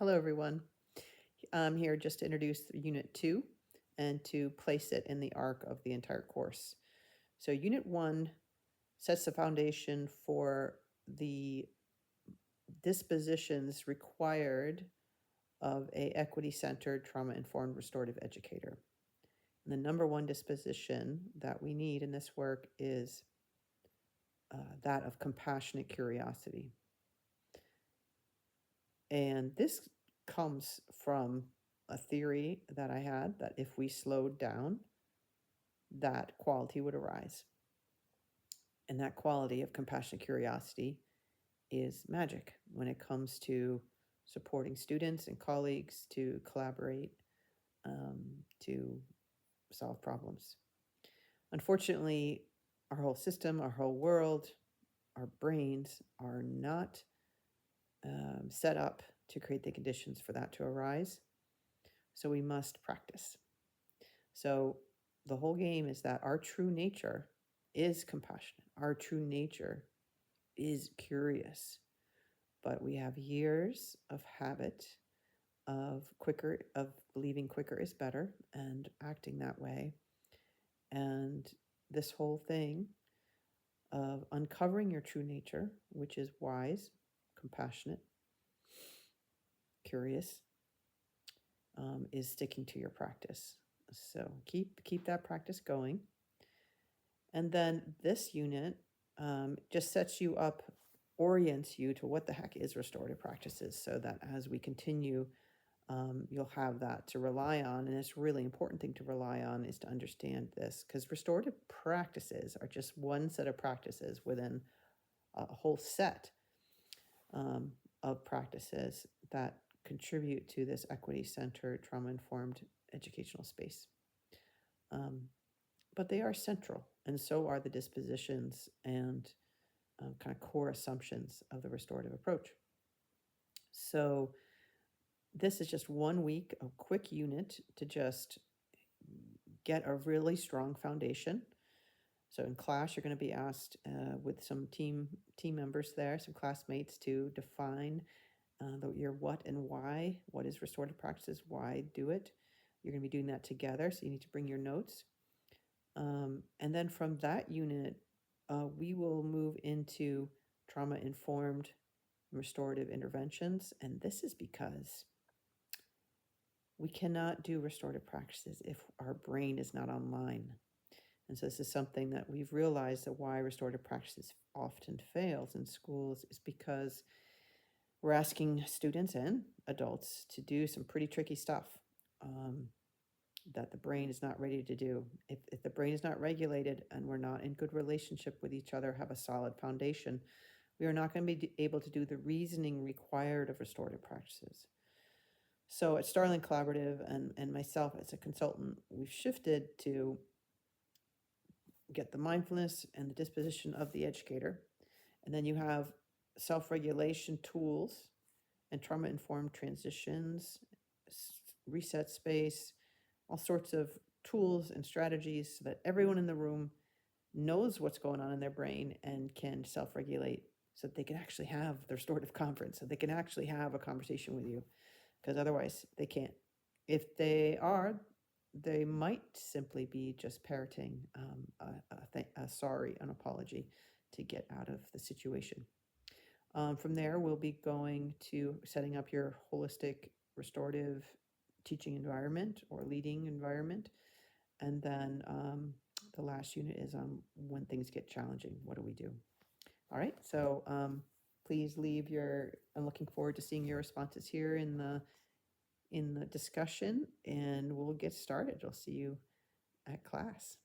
Hello, everyone. I'm here just to introduce Unit 2 and to place it in the arc of the entire course. So Unit 1 sets the foundation for the dispositions required of a equity-centered, trauma-informed restorative educator. And the number one disposition that we need in this work is that of compassionate curiosity. And this comes from a theory that I had that if we slowed down, that quality would arise. And that quality of compassionate curiosity is magic when it comes to supporting students and colleagues to collaborate, to solve problems. Unfortunately, our whole system, our whole world, our brains are not set up to create the conditions for that to arise. So we must practice. So the whole game is that our true nature is compassionate. Our true nature is curious, but we have years of habit of believing quicker is better and acting that way. And this whole thing of uncovering your true nature, which is wise, compassionate, curious, is sticking to your practice. So keep that practice going. And then this unit just sets you up, orients you to what the heck is restorative practices, so that as we continue, you'll have that to rely on. And it's a really important thing to rely on is to understand this, because restorative practices are just one set of practices within a whole set of practices that contribute to this equity-centered, trauma-informed educational space. But they are central, and so are the dispositions and kind of core assumptions of the restorative approach. So this is just 1 week, a quick unit to just get a really strong foundation. So in class, you're going to be asked with some team members there, some classmates, to define your what and why. What is restorative practices? Why do it? You're going to be doing that together, so you need to bring your notes. And then from that unit, we will move into trauma-informed restorative interventions. And this is because we cannot do restorative practices if our brain is not online. And so this is something that we've realized, that why restorative practices often fails in schools is because we're asking students and adults to do some pretty tricky stuff that the brain is not ready to do. If the brain is not regulated and we're not in good relationship with each other, have a solid foundation, we are not going to be able to do the reasoning required of restorative practices. So at Starling Collaborative and myself as a consultant, we've shifted to get the mindfulness and the disposition of the educator. And then you have self-regulation tools and trauma-informed transitions, reset space, all sorts of tools and strategies so that everyone in the room knows what's going on in their brain and can self-regulate so that they can actually have the restorative conference, so they can actually have a conversation with you, because otherwise they can't. If they are, they might simply be just parroting a sorry, an apology to get out of the situation. From there, we'll be going to setting up your holistic restorative teaching environment or leading environment. And then the last unit is on when things get challenging, what do we do? All right, so please leave I'm looking forward to seeing your responses here in the discussion, and we'll get started. I'll see you at class.